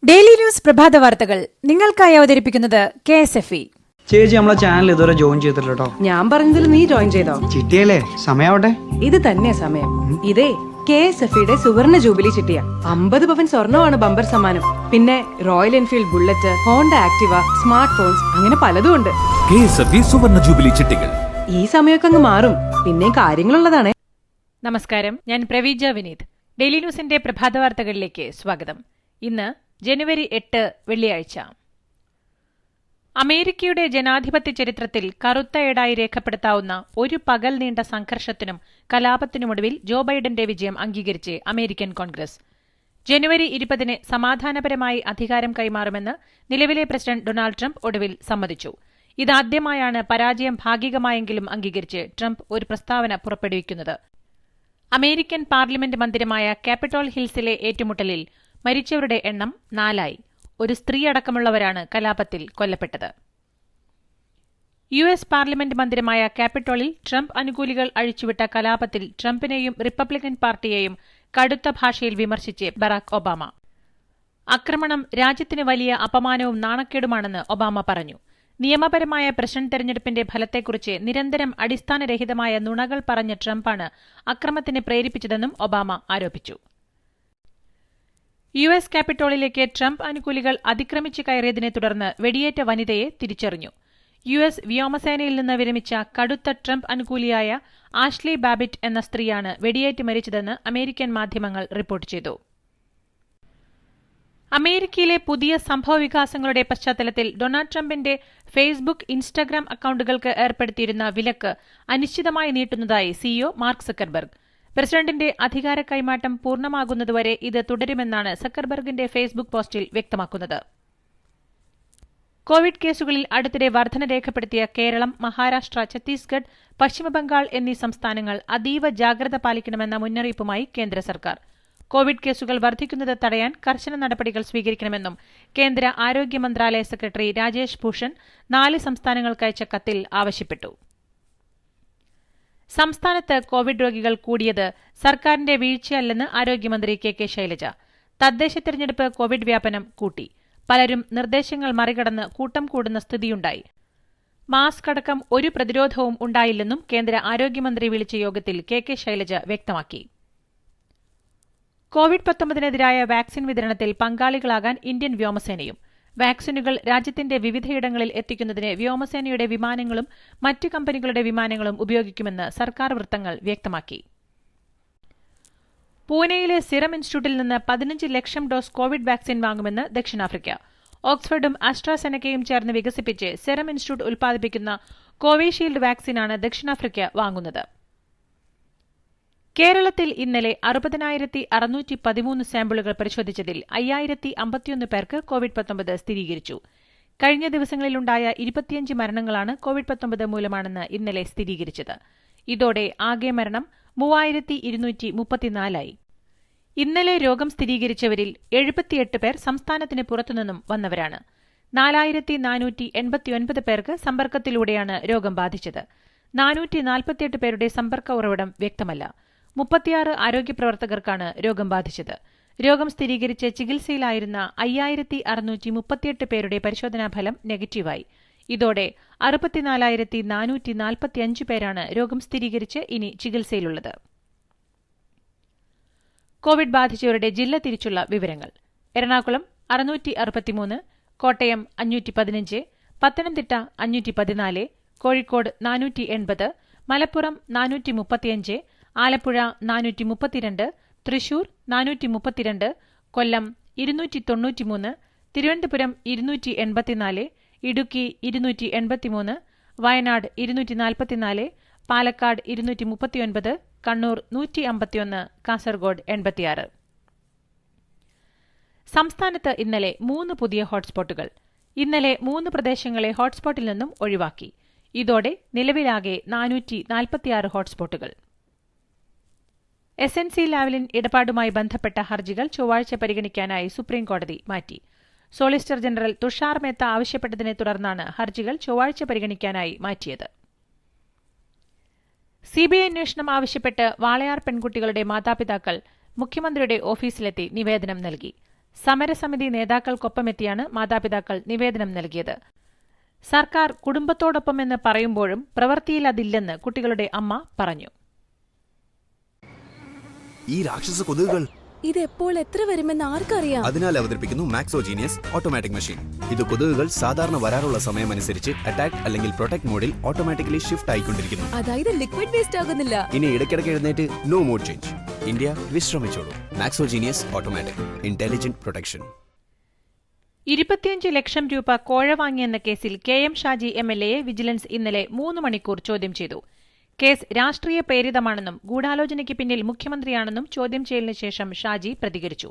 Daily news പ്രഭാത വാർത്തകൾ നിങ്ങൾക്കായി അവതരിപ്പിക്കുന്നത് KSFE. ചേച്ചി നമ്മളെ ചാനൽ ഇതുവരെ ജോയിൻ ചെയ്തിട്ടില്ല കേട്ടോ. ഞാൻ പറഞ്ഞതിൽ നീ ജോയിൻ ചെയ്തോ? ചിട്ടിയല്ലേ, സമയാവട്ടെ. ഇത് തന്നെ സമയം. ഇതേ KSFE സുവർണ ജൂബിലി ചിട്ടിയ 50 പവൻ സ്വർണ്ണമാണ് ബമ്പർ സമ്മാനം. പിന്നെ royal Enfield bullet, Honda Activa, smart phones, അങ്ങനെ പലതും ഉണ്ട്. KSFE സുവർണ ജൂബിലി ചിട്ടികൾ ഈ സമയമൊക്കെ അങ്ങ് മാറും. പിന്നെ കാര്യങ്ങളുള്ളതാണേ. നമസ്കാരം, ഞാൻ പ്രവീജ വിനീത്. ഡെയിലി ന്യൂസിന്റെ പ്രഭാത വാർത്തകളിലേക്ക് സ്വാഗതം. ഇന്ന് ജനുവരി 8 വെള്ളിയാഴ്ച. അമേരിക്കയുടെ ജനാധിപത്യ ചരിത്രത്തിൽ കറുത്ത ഏടായി രേഖപ്പെടുത്താവുന്ന ഒരു പകൽ നീണ്ട സംഘർഷത്തിനും കലാപത്തിനുമൊടുവിൽ ജോ ബൈഡന്റെ വിജയം അംഗീകരിച്ച് അമേരിക്കൻ കോൺഗ്രസ്. ജനുവരി 20 സമാധാനപരമായി അധികാരം കൈമാറുമെന്ന് നിലവിലെ പ്രസിഡന്റ് ഡൊണാൾഡ് ട്രംപ് ഒടുവിൽ സമ്മതിച്ചു. ഇതാദ്യമായാണ് പരാജയം ഭാഗികമായെങ്കിലും അംഗീകരിച്ച് ട്രംപ് ഒരു പ്രസ്താവന പുറപ്പെടുവിക്കുന്നത്. അമേരിക്കൻ പാർലമെന്റ് മന്ദിരമായ ക്യാപിറ്റോൾ ഹിൽസിലെ ഏറ്റുമുട്ടലിൽ മരിച്ചവരുടെ എണ്ണം 4. ഒരു സ്ത്രീ അടക്കമുള്ളവരാണ് കലാപത്തിൽ കൊല്ലപ്പെട്ടത്. US പാർലമെന്റ് മന്ദിരമായ ക്യാപിറ്റോളിൽ ട്രംപ് അനുകൂലികൾ അഴിച്ചുവിട്ട കലാപത്തിൽ ട്രംപിനെയും റിപ്പബ്ലിക്കൻ പാർട്ടിയെയും കടുത്ത ഭാഷയിൽ വിമർശിച്ച് ബറാക് ഒബാമ. ആക്രമണം രാജ്യത്തിന് വലിയ അപമാനവും നാണക്കേടുമാണെന്ന് ഒബാമ പറഞ്ഞു. നിയമപരമായ പ്രസിഡന്റ് തെരഞ്ഞെടുപ്പിന്റെ ഫലത്തെക്കുറിച്ച് നിരന്തരം അടിസ്ഥാനരഹിതമായ നുണകൾ പറഞ്ഞ ട്രംപാണ് അക്രമത്തിന് പ്രേരിപ്പിച്ചതെന്നും ഒബാമ ആരോപിച്ചു. US ക്യാപിറ്റോളിലേക്ക് ട്രംപ് അനുകൂലികൾ അതിക്രമിച്ച് കയറിയതിനെ തുടർന്ന് വെടിയേറ്റ വനിതയെ തിരിച്ചറിഞ്ഞു. US വ്യോമസേനയിൽ നിന്ന് വിരമിച്ച കടുത്ത ട്രംപ് അനുകൂലിയായ ആഷ്ലി ബാബിറ്റ് എന്ന സ്ത്രീയാണ് വെടിയേറ്റ് മരിച്ചതെന്ന് അമേരിക്കൻ മാധ്യമങ്ങൾ റിപ്പോർട്ട് ചെയ്തു. അമേരിക്കയിലെ പുതിയ സംഭവവികാസങ്ങളുടെ പശ്ചാത്തലത്തിൽ ഡൊണാൾഡ് ട്രംപിന്റെ ഫേസ്ബുക്ക്, ഇൻസ്റ്റഗ്രാം അക്കൌണ്ടുകൾക്ക് ഏർപ്പെടുത്തിയിരുന്ന വിലക്ക് അനിശ്ചിതമായി നീട്ടുന്നതായി CEO മാർക്ക് സക്കർബർഗ്. പ്രസിഡന്റിന്റെ അധികാര കൈമാറ്റം പൂർണ്ണമാകുന്നതുവരെ ഇത് തുടരുമെന്നാണ് സക്കർബർഗിന്റെ ഫേസ്ബുക്ക് പോസ്റ്റിൽ വ്യക്തമാക്കുന്നത്. കോവിഡ് കേസുകളിൽ അടുത്തിടെ വർധന രേഖപ്പെടുത്തിയ കേരളം, മഹാരാഷ്ട്ര, ഛത്തീസ്ഗഡ്, പശ്ചിമബംഗാൾ എന്നീ സംസ്ഥാനങ്ങൾ അതീവ ജാഗ്രത പാലിക്കണമെന്ന മുന്നറിയിപ്പുമായി കേന്ദ്ര സർക്കാർ. കോവിഡ് കേസുകൾ വർദ്ധിക്കുന്നത് തടയാൻ കർശന നടപടികൾ സ്വീകരിക്കണമെന്നും കേന്ദ്ര ആരോഗ്യ മന്ത്രാലയ സെക്രട്ടറി രാജേഷ് ഭൂഷൺ 4 സംസ്ഥാനങ്ങൾക്കയച്ച കത്തിൽ ആവശ്യപ്പെട്ടു. സംസ്ഥാനത്ത് കോവിഡ് രോഗികൾ കൂടിയത് സർക്കാരിന്റെ വീഴ്ചയല്ലെന്ന് ആരോഗ്യമന്ത്രി KK ശൈലജ. തദ്ദേശ തെരഞ്ഞെടുപ്പ് കോവിഡ് വ്യാപനം കൂട്ടി. പലരും നിർദ്ദേശങ്ങൾ മറികടന്ന് കൂട്ടം കൂടുന്ന സ്ഥിതിയുണ്ടായി. മാസ്ക് അടക്കം ഒരു പ്രതിരോധവും ഉണ്ടായില്ലെന്നും കേന്ദ്ര ആരോഗ്യമന്ത്രി വിളിച്ച യോഗത്തിൽ KK ശൈലജ വ്യക്തമാക്കി. കോവിഡ്-19-നെതിരായ വാക്സിൻ വിതരണത്തിൽ പങ്കാളികളാകാൻ ഇന്ത്യൻ വ്യോമസേനയും. വാക്സിനുകൾ രാജ്യത്തിന്റെ വിവിധയിടങ്ങളിൽ എത്തിക്കുന്നതിന് വ്യോമസേനയുടെ വിമാനങ്ങളും മറ്റ് കമ്പനികളുടെ വിമാനങ്ങളും ഉപയോഗിക്കുമെന്ന് സർക്കാർ വൃത്തങ്ങൾ വ്യക്തമാക്കി. പൂനെയിലെ സിറം ഇൻസ്റ്റിറ്റ്യൂട്ടിൽ നിന്ന് 15 ലക്ഷം ഡോസ് കോവിഡ് വാക്സിൻ വാങ്ങുമെന്ന് ദക്ഷിണാഫ്രിക്ക. ഓക്സ്ഫോർഡും ആസ്ട്രാസെനക്കയും ചേർന്ന് വികസിപ്പിച്ച് സിറം ഇൻസ്റ്റിറ്റ്യൂട്ട് ഉൽപ്പാദിപ്പിക്കുന്ന കോവിഷീൽഡ് വാക്സിനാണ് ദക്ഷിണാഫ്രിക്ക വാങ്ങുന്നത്. കേരളത്തിൽ ഇന്നലെ 60,613 സാമ്പിളുകൾ പരിശോധിച്ചതിൽ 5,051 പേർക്ക് കോവിഡ്-19 സ്ഥിരീകരിച്ചു. കഴിഞ്ഞ ദിവസങ്ങളിലുണ്ടായ 25 മരണങ്ങളാണ് കോവിഡ്-19 മൂലമാണെന്ന് ഇന്നലെ സ്ഥിരീകരിച്ചത്. ഇതോടെ ആകെ മരണം 3,234. ഇന്നലെ രോഗം സ്ഥിരീകരിച്ചവരിൽ 78 പേർ സംസ്ഥാനത്തിന് പുറത്തുനിന്നും വന്നവരാണ്. 4,489 പേർക്ക് സമ്പർക്കത്തിലൂടെയാണ് രോഗം ബാധിച്ചത്. 448 പേരുടെ സമ്പർക്ക ഉറവിടം വ്യക്തമല്ല. 36 ആരോഗ്യപ്രവർത്തകർക്കാണ് രോഗം ബാധിച്ചത്. രോഗം സ്ഥിരീകരിച്ച് ചികിത്സയിലായിരുന്ന 5,638 പേരുടെ പരിശോധനാഫലം നെഗറ്റീവായി. ഇതോടെ 64,445 പേരാണ് രോഗം സ്ഥിരീകരിച്ച് ഇനി ചികിത്സയിലുള്ളത്. കോവിഡ് ബാധിച്ചവരുടെ ജില്ല തിരിച്ചുള്ള വിവരങ്ങൾ: എറണാകുളം 663, കോട്ടയം 515, പത്തനംതിട്ട 514, കോഴിക്കോട് 480, മലപ്പുറം 435, ആലപ്പുഴ 432, തൃശൂർ 432, കൊല്ലം 293, തിരുവനന്തപുരം 284, ഇടുക്കി 283, വയനാട് 244, പാലക്കാട് 239, കണ്ണൂർ 151, കാസർഗോഡ് 86. സംസ്ഥാനത്ത് ഇന്നലെ 3 പുതിയ ഹോട്ട്സ്പോട്ടുകൾ. ഇന്നലെ 3 പ്രദേശങ്ങളെ ഹോട്ട്സ്പോട്ടിൽ നിന്നും ഒഴിവാക്കി. ഇതോടെ നിലവിലാകെ 446 ഹോട്ട്സ്പോട്ടുകൾ. SNC ലാവ്ലിൻ ഇടപാടുമായി ബന്ധപ്പെട്ട ഹർജികൾ ചൊവ്വാഴ്ച പരിഗണിക്കാനായി സുപ്രീംകോടതി മാറ്റി. സോളിസിറ്റർ ജനറൽ തുഷാർ മേത്ത ആവശ്യപ്പെട്ടതിനെ തുടർന്നാണ് ഹർജികൾ ചൊവ്വാഴ്ച പരിഗണിക്കാനായി മാറ്റിയത്. CBI അന്വേഷണം ആവശ്യപ്പെട്ട് വാളയാർ പെൺകുട്ടികളുടെ മാതാപിതാക്കൾ മുഖ്യമന്ത്രിയുടെ ഓഫീസിലെത്തി നിവേദനം നൽകി. സമരസമിതി നേതാക്കൾക്കൊപ്പമെത്തിയാണ് മാതാപിതാക്കൾ നിവേദനം നൽകിയത്. സർക്കാർ കുടുംബത്തോടൊപ്പമെന്ന് പറയുമ്പോഴും പ്രവൃത്തിയിൽ അതില്ലെന്ന് കുട്ടികളുടെ അമ്മ പറഞ്ഞു. ഈ രാക്ഷസ കൊതുകുകൾ ഇതെപ്പോൾ എത്ര വരുമെന്ന് ആർക്കറിയാം. അതിനാൽ അവതരിപ്പിക്കുന്നു മാക്സോജീനിയസ് ഓട്ടോമാറ്റിക് മെഷീൻ. ഇത് കൊതുകുകൾ സാധാരണ വരാറുള്ള സമയമനുസരിച്ച് അറ്റാക്ക് അല്ലെങ്കിൽ പ്രൊട്ടക്ട് മോഡിൽ ഓട്ടോമാറ്റിക്കലി ഷിഫ്റ്റ് ആയിക്കൊണ്ടിരിക്കുന്നു. അതായത് ലിക്വിഡ് വേസ്റ്റ് ആകുന്നില്ല. ഇനി ഇടയ്ക്കിടയ്ക്ക് എഴുന്നേറ്റ് നോ മോഡ് ചേഞ്ച്. ഇന്ത്യ വിശ്രമിച്ചോളൂ. Maxo genius automatic intelligent protection. 25 lakh രൂപ കോഴ വാങ്ങിയെന്ന കേസിൽ KM ഷാജി MLAയെ വിജിലൻസ് ഇന്നലെ 3 മണിക്കൂർ ചോദ്യം ചെയ്തു. കേസ് രാഷ്ട്രീയ പ്രേരിതമാണെന്നും ഗൂഢാലോചനയ്ക്ക് പിന്നിൽ മുഖ്യമന്ത്രിയാണെന്നും ചോദ്യം ചെയ്യലിന് ശേഷം ഷാജി പ്രതികരിച്ചു.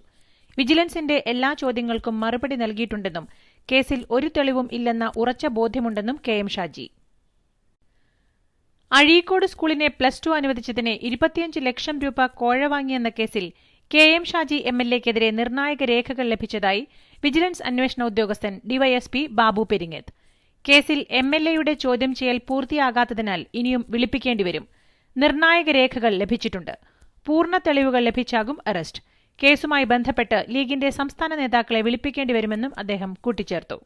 വിജിലൻസിന്റെ എല്ലാ ചോദ്യങ്ങൾക്കും മറുപടി നൽകിയിട്ടുണ്ടെന്നും കേസിൽ ഒരു തെളിവും ഇല്ലെന്ന ഉറച്ച ബോധ്യമുണ്ടെന്നും KM ഷാജി. അഴീക്കോട് സ്കൂളിനെ +2 അനുവദിച്ചതിന് 25 ലക്ഷം രൂപ കോഴ വാങ്ങിയെന്ന കേസിൽ KM ഷാജി MLAക്കെതിരെ നിർണായക രേഖകൾ ലഭിച്ചതായി വിജിലൻസ് അന്വേഷണ ഉദ്യോഗസ്ഥൻ DYSP ബാബു പെരിങ്ങത്ത്. കേസിൽ MLAയുടെ ചോദ്യം ചെയ്യൽ പൂർത്തിയാകാത്തതിനാൽ ഇനിയും വിളിപ്പിക്കേണ്ടിവരും. നിർണായക രേഖകൾ ലഭിച്ചിട്ടുണ്ട്. പൂർണ്ണ തെളിവുകൾ ലഭിച്ചാകും അറസ്റ്റ്. കേസുമായി ബന്ധപ്പെട്ട് ലീഗിന്റെ സംസ്ഥാന നേതാക്കളെ വിളിപ്പിക്കേണ്ടിവരുമെന്നും അദ്ദേഹം കൂട്ടിച്ചേർത്തു.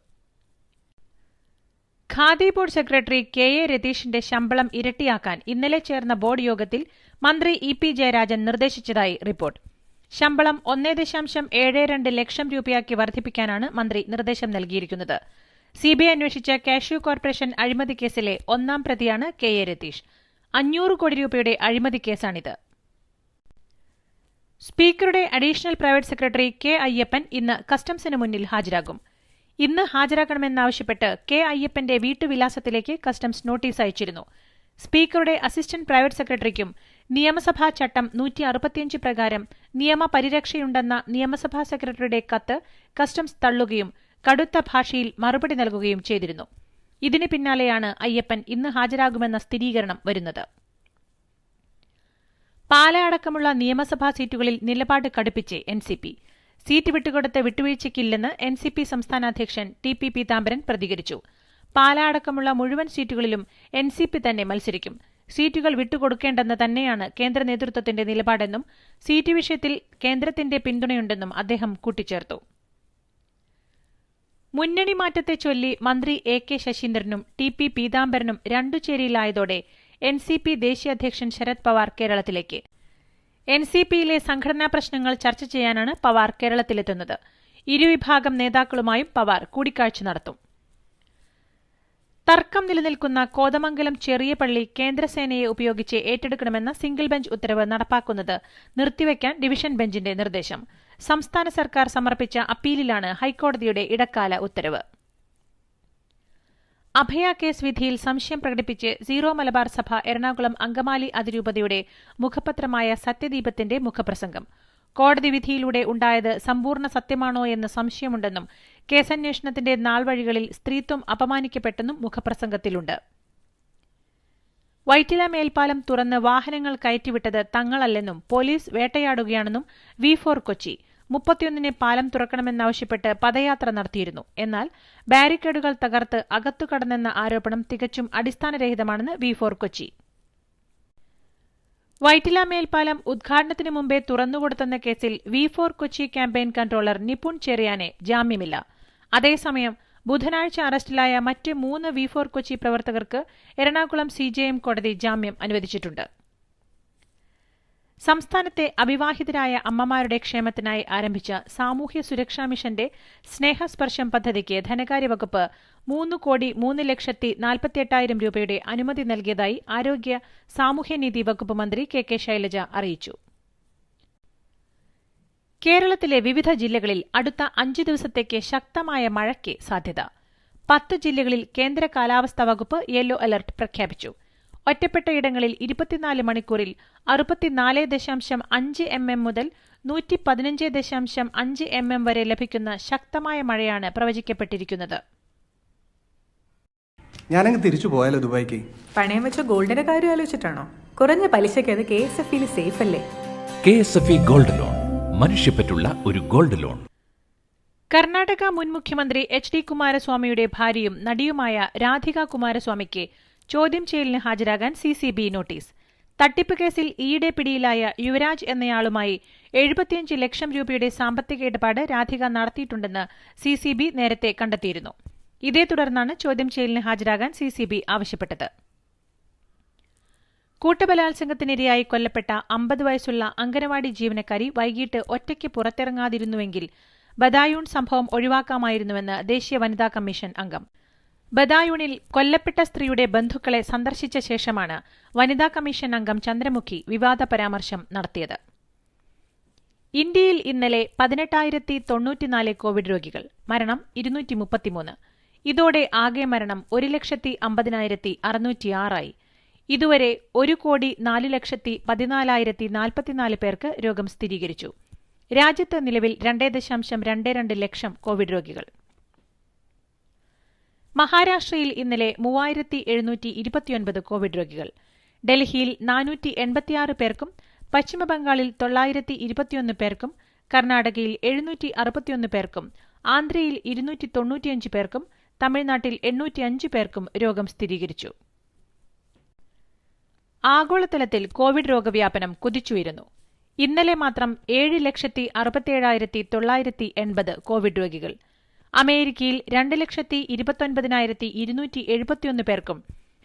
ഖാദി ബോർഡ് സെക്രട്ടറി KA രതീഷിന്റെ ശമ്പളം ഇരട്ടിയാക്കാൻ ഇന്നലെ ചേർന്ന ബോർഡ് യോഗത്തിൽ മന്ത്രി EP ജയരാജൻ നിർദ്ദേശിച്ചതായി റിപ്പോർട്ട്. ശമ്പളം 1.72 ലക്ഷം രൂപയാക്കി വർദ്ധിപ്പിക്കാനാണ് മന്ത്രി നിർദ്ദേശം നൽകിയിരിക്കുന്നത്. CBI അന്വേഷിച്ച കാഷ്യൂ കോർപ്പറേഷൻ അഴിമതി കേസിലെ 1-ാം പ്രതിയാണ് KA രതീഷ്. 500 കോടി രൂപയുടെ അഴിമതി കേസാണിത്. സ്പീക്കറുടെ additional private secretary K. Ayyappan ഇന്ന് കസ്റ്റംസിന് മുന്നിൽ ഹാജരാകും. ഇന്ന് ഹാജരാക്കണമെന്നാവശ്യപ്പെട്ട് K. അയ്യപ്പന്റെ വീട്ടുവിലാസത്തിലേക്ക് കസ്റ്റംസ് നോട്ടീസ് അയച്ചിരുന്നു. സ്പീക്കറുടെ അസിസ്റ്റന്റ് പ്രൈവറ്റ് സെക്രട്ടറിക്കും നിയമസഭാ ചട്ടം 165 പ്രകാരം നിയമപരിരക്ഷയുണ്ടെന്ന നിയമസഭാ സെക്രട്ടറിയുടെ കത്ത് കസ്റ്റംസ് തള്ളുകയും കടുത്ത ഭാഷയിൽ മറുപടി നൽകുകയും ചെയ്തിരുന്നു. ഇതിന് പിന്നാലെയാണ് അയ്യപ്പൻ ഇന്ന് ഹാജരാകുമെന്ന സ്ഥിരീകരണം വരുന്നത്. പാല അടക്കമുള്ള നിയമസഭാ സീറ്റുകളിൽ നിലപാട് കടുപ്പിച്ച് NCP. സീറ്റ് വിട്ടുകൊടുത്ത് വിട്ടുവീഴ്ചയ്ക്കില്ലെന്ന് NCP സംസ്ഥാന അധ്യക്ഷൻ TP പീതാംബരൻ പ്രതികരിച്ചു. പാല അടക്കമുള്ള മുഴുവൻ സീറ്റുകളിലും NCP തന്നെ മത്സരിക്കും. സീറ്റുകൾ വിട്ടുകൊടുക്കേണ്ടെന്ന് തന്നെയാണ് കേന്ദ്ര നേതൃത്വത്തിന്റെ നിലപാടെന്നും സീറ്റ് വിഷയത്തിൽ കേന്ദ്രത്തിന്റെ പിന്തുണയുണ്ടെന്നും അദ്ദേഹം കൂട്ടിച്ചേർത്തു. മുന്നണി മാറ്റത്തെ ചൊല്ലി മന്ത്രി AK ശശീന്ദ്രനും TP പീതാംബരനും രണ്ടു ചേരിയിലായതോടെ NCP ദേശീയ അധ്യക്ഷൻ ശരത് പവാർ കേരളത്തിലേക്ക്. NCPയിലെ സംഘടനാ പ്രശ്നങ്ങൾ ചർച്ച ചെയ്യാനാണ് പവാർ കേരളത്തിലെത്തുന്നത്. ഇരുവിഭാഗം നേതാക്കളുമായും പവാർ കൂടിക്കാഴ്ച നടത്തും. തർക്കം നിലനിൽക്കുന്ന കോതമംഗലം ചെറിയ പള്ളി കേന്ദ്രസേനയെ ഉപയോഗിച്ച് ഏറ്റെടുക്കണമെന്ന സിംഗിൾ ബെഞ്ച് ഉത്തരവ് നടപ്പാക്കുന്നത് നിർത്തിവെക്കാൻ ഡിവിഷൻ ബെഞ്ചിന്റെ നിർദ്ദേശം. സംസ്ഥാന സർക്കാർ സമർപ്പിച്ച അപ്പീലിലാണ് ഹൈക്കോടതിയുടെ ഇടക്കാല ഉത്തരവ്. അഭയ കേസ് വിധിയിൽ സംശയം പ്രകടിപ്പിച്ച് സീറോ മലബാർ സഭ എറണാകുളം അങ്കമാലി അതിരൂപതയുടെ മുഖപത്രമായ സത്യദീപത്തിന്റെ മുഖപ്രസംഗം. കോടതി വിധിയിലൂടെ ഉണ്ടായത് സമ്പൂർണ്ണ സത്യമാണോ എന്ന് സംശയമുണ്ടെന്നും കേസന്വേഷണത്തിന്റെ നാൾവഴികളിൽ സ്ത്രീത്വം അപമാനിക്കപ്പെട്ടെന്നും മുഖപ്രസംഗത്തിലുണ്ട്. വൈറ്റില മേൽപ്പാലം തുറന്ന് വാഹനങ്ങൾ കയറ്റിവിട്ടത് തങ്ങളല്ലെന്നും പോലീസ് വേട്ടയാടുകയാണെന്നും V4 കൊച്ചി 31-ന് പാലം തുറക്കണമെന്നാവശ്യപ്പെട്ട് പദയാത്ര നടത്തിയിരുന്നു. എന്നാൽ ബാരിക്കേഡുകൾ തകർത്ത് അകത്തു കടന്നെന്ന ആരോപണം തികച്ചും അടിസ്ഥാനരഹിതമാണെന്ന് V4 കൊച്ചി. വൈറ്റില മേൽപ്പാലം ഉദ്ഘാടനത്തിനു മുമ്പേ തുറന്നുകൊടുത്തെന്ന കേസിൽ V4 Kochi campaign controller Nipun ചെറിയാനെ ജാമ്യമില്ല. അതേസമയം ബുധനാഴ്ച അറസ്റ്റിലായ മറ്റ് 3 V4 കൊച്ചി പ്രവർത്തകർക്ക് എറണാകുളം CJM കോടതി ജാമ്യം അനുവദിച്ചിട്ടുണ്ട്. സംസ്ഥാനത്തെ അവിവാഹിതരായ അമ്മമാരുടെ ക്ഷേമത്തിനായി ആരംഭിച്ച സാമൂഹ്യ സുരക്ഷാ മിഷന്റെ സ്നേഹസ്പർശം പദ്ധതിക്ക് ധനകാര്യവകുപ്പ് 3,03,48,000 രൂപയുടെ അനുമതി നൽകിയതായി ആരോഗ്യ സാമൂഹ്യനീതി വകുപ്പ് മന്ത്രി KK ശൈലജ അറിയിച്ചു. കേരളത്തിലെ വിവിധ ജില്ലകളിൽ അടുത്ത 5 ദിവസത്തേക്ക് ശക്തമായ മഴയ്ക്ക് സാധ്യത. 10 ജില്ലകളിൽ കേന്ദ്ര കാലാവസ്ഥാ വകുപ്പ് യെല്ലോ അലർട്ട് പ്രഖ്യാപിച്ചു. ഒറ്റപ്പെട്ടയിടങ്ങളിൽ 24 മണിക്കൂറിൽ 64.5 mm മുതൽ 115.5 mm വരെ ലഭിക്കുന്ന ശക്തമായ മഴയാണ് പ്രവചിക്കപ്പെട്ടിരിക്കുന്നത്. ഞാനങ്ങ് തിരിച്ചു പോയാലോ ദുബായിക്ക്? പണയം വെച്ച ഗോൾഡിന്റെ കാര്യം ആലോചിച്ചിട്ടാണോ? കുറഞ്ഞ പലിശയ്ക്ക് അത് KSFയിൽ സേഫ് അല്ലേ? KSFE ഗോൾഡ് ലോൺ, മനുഷ്യപ്പറ്റുള്ള ഒരു ഗോൾഡ് ലോൺ. കർണാടക മുൻ മുഖ്യമന്ത്രി HD കുമാരസ്വാമിയുടെ ഭാര്യയും നടിയുമായ രാധിക കുമാരസ്വാമിക്ക് ചോദ്യം ചെയ്യലിന് ഹാജരാകാൻ CCB നോട്ടീസ്. തട്ടിപ്പ് കേസിൽ ഈയിടെ പിടിയിലായ യുവരാജ് എന്നയാളുമായി 75 ലക്ഷം രൂപയുടെ സാമ്പത്തിക ഇടപാട് രാധിക നടത്തിയിട്ടുണ്ടെന്ന് സിസിബി നേരത്തെ കണ്ടെത്തിയിരുന്നു. ഇതേ തുടർന്നാണ് ചോദ്യം ചെയ്യലിന് ഹാജരാകാൻ സിസിബി ആവശ്യപ്പെട്ടത്. കൂട്ടബലാത്സംഗത്തിനിരയായി കൊല്ലപ്പെട്ട 50 വയസ്സുള്ള അംഗനവാടി ജീവനക്കാരി വൈകിട്ട് ഒറ്റയ്ക്ക് പുറത്തിറങ്ങാതിരുന്നുവെങ്കിൽ ബദായൂൺ സംഭവം ഒഴിവാക്കാമായിരുന്നുവെന്ന് ദേശീയ വനിതാ കമ്മീഷൻ അംഗം. ബദായൂണിൽ കൊല്ലപ്പെട്ട സ്ത്രീയുടെ ബന്ധുക്കളെ സന്ദർശിച്ച ശേഷമാണ് വനിതാ കമ്മീഷൻ അംഗം ചന്ദ്രമുഖി വിവാദ പരാമർശം നടത്തിയത്. ഇന്ത്യയിൽ ഇന്നലെ 18,094 കോവിഡ് രോഗികൾ, മരണം 233. ഇതോടെ ആകെ മരണം 1,50,606 ആയി. ഇതുവരെ 1,04,14,044 പേർക്ക് രോഗം സ്ഥിരീകരിച്ചു. രാജ്യത്ത് നിലവിൽ 2.22 ലക്ഷം കോവിഡ് രോഗികൾ. മഹാരാഷ്ട്രയിൽ ഇന്നലെ 3,729 കോവിഡ് രോഗികൾ. ഡൽഹിയിൽ 486 പേർക്കും പശ്ചിമബംഗാളിൽ 921 പേർക്കും കർണാടകയിൽ 761 പേർക്കും ആന്ധ്രയിൽ 295 പേർക്കും തമിഴ്നാട്ടിൽ 805 പേർക്കും രോഗം സ്ഥിരീകരിച്ചു. ആഗോളതലത്തിൽ കോവിഡ് രോഗവ്യാപനം കുതിച്ചുയരുന്നു. ഇന്നലെ മാത്രം 7,67,980 കോവിഡ് രോഗികൾ. അമേരിക്കയിൽ 2,29,271 പേർക്കും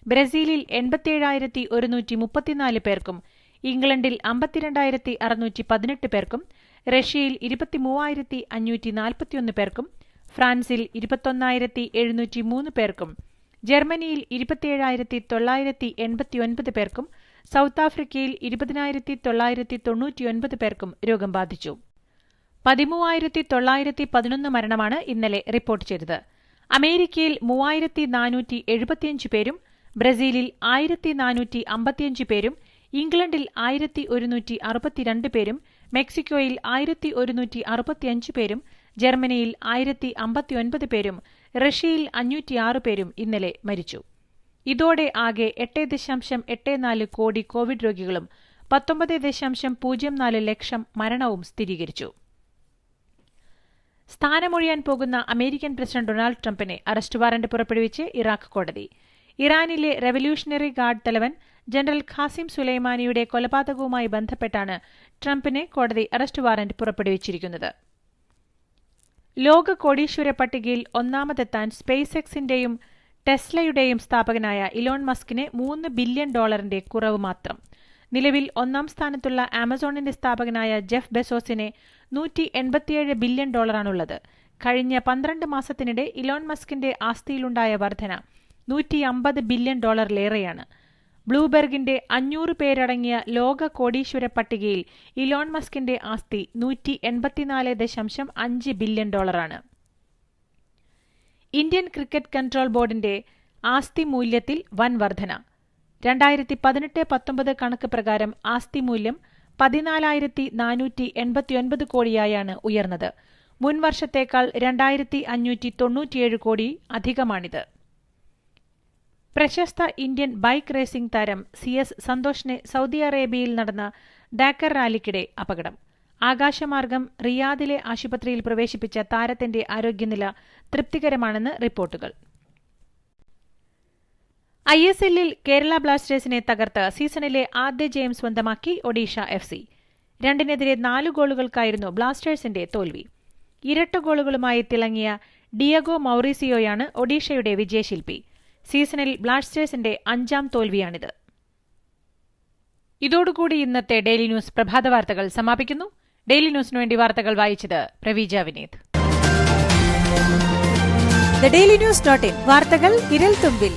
ബ്രസീലിൽ 87,134 പേർക്കും ഇംഗ്ലണ്ടിൽ 52,618 പേർക്കും റഷ്യയിൽ 23,541 പേർക്കും ഫ്രാൻസിൽ 21,703 പേർക്കും ജർമ്മനിയിൽ 27,989 പേർക്കും സൌത്ത് ആഫ്രിക്കയിൽ 20,999 പേർക്കും രോഗം ബാധിച്ചു. 13,911 മരണമാണ് ഇന്നലെ റിപ്പോർട്ട് ചെയ്തത്. അമേരിക്കയിൽ 3,475 പേരും ബ്രസീലിൽ 1,455 പേരും ഇംഗ്ലണ്ടിൽ 1,162 പേരും മെക്സിക്കോയിൽ 1,165 പേരും ജർമ്മനിയിൽ 1,059 പേരും റഷ്യയിൽ 506 പേരും ഇന്നലെ മരിച്ചു. ഇതോടെ ആകെ 8.84 കോടി കോവിഡ് രോഗികളും 19.04 ലക്ഷം മരണവും സ്ഥിരീകരിച്ചു. സ്ഥാനമൊഴിയാൻ പോകുന്ന അമേരിക്കൻ പ്രസിഡന്റ് ഡൊണാൾഡ് ട്രംപിനെ അറസ്റ്റ് വാറന്റ് പുറപ്പെടുവിച്ച് ഇറാഖ് കോടതി. ഇറാനിലെ റവല്യൂഷണറി ഗാർഡ് തലവൻ ജനറൽ ഖാസിം സുലൈമാനിയുടെ കൊലപാതകവുമായി ബന്ധപ്പെട്ടാണ് ട്രംപിനെ കോടതി അറസ്റ്റ് വാറന്റ് പുറപ്പെടുവിച്ചിരിക്കുന്നത്. ലോക കോടീശ്വര പട്ടികയിൽ ഒന്നാമതെത്താൻ സ്പേസ് എക്സിന്റെയും ടെസ്ലയുടെയും സ്ഥാപകനായ ഇലോൺ മസ്കിന് $3 ബില്യൺ കുറവ് മാത്രം. നിലവിൽ ഒന്നാം സ്ഥാനത്തുള്ള ആമസോണിന്റെ സ്ഥാപകനായ ജെഫ് ബെസോസിന് $187 ബില്യൺ കഴിഞ്ഞ 12 മാസത്തിനിടെ ഇലോൺ മസ്കിന്റെ ആസ്തിയിലുണ്ടായ വർധന $150 ബില്യൺ ബ്ലൂബെർഗിന്റെ 500 പേരടങ്ങിയ ലോക കോടീശ്വര പട്ടികയിൽ ഇലോൺ മസ്കിന്റെ ആസ്തി $184.5 ബില്യൺ ഇന്ത്യൻ ക്രിക്കറ്റ് കൺട്രോൾ ബോർഡിന്റെ ആസ്തി മൂല്യത്തിൽ വൻ വർധന. 2018-19 കണക്ക് പ്രകാരം ആസ്തി മൂല്യം 14,489 കോടിയായാണ് ഉയർന്നത്. മുൻ വർഷത്തേക്കാൾ 2,597 കോടി അധികമാണിത്. പ്രശസ്ത ഇന്ത്യൻ ബൈക്ക് റേസിംഗ് താരം CS സന്തോഷിനെ സൗദി അറേബ്യയിൽ നടന്ന ഡാക്കർ റാലിക്കിടെ അപകടം. ആകാശമാർഗം റിയാദിലെ ആശുപത്രിയിൽ പ്രവേശിപ്പിച്ച താരത്തിന്റെ ആരോഗ്യനില തൃപ്തികരമാണെന്ന് റിപ്പോർട്ടുകൾ. ISLൽ കേരള ബ്ലാസ്റ്റേഴ്സിനെ തകർത്ത് സീസണിലെ ആദ്യ ജയം സ്വന്തമാക്കി ഒഡീഷ FC. 2-4 ഗോളുകൾക്കായിരുന്നു ബ്ലാസ്റ്റേഴ്സിന്റെ തോൽവി. ഇരട്ട ഗോളുകളുമായി തിളങ്ങിയ ഡിയഗോ മൌറീസിയോയാണ് ഒഡീഷയുടെ വിജയശില്പി. സീസണിൽ ബ്ലാസ്റ്റേഴ്സിന്റെ 5ാം തോൽവിയാണിത്. ഇതോടുകൂടി ഇന്നത്തെ ഡെയിലി ന്യൂസ് പ്രഭാത വാർത്തകൾ സമാപിക്കുന്നു. ഡെയിലി ന്യൂസിനു വേണ്ടി വാർത്തകൾ വായിച്ചത് Praveeja Vineeth. The daily news .in വാർത്തകൾ വിരൽ തുമ്പിൽ.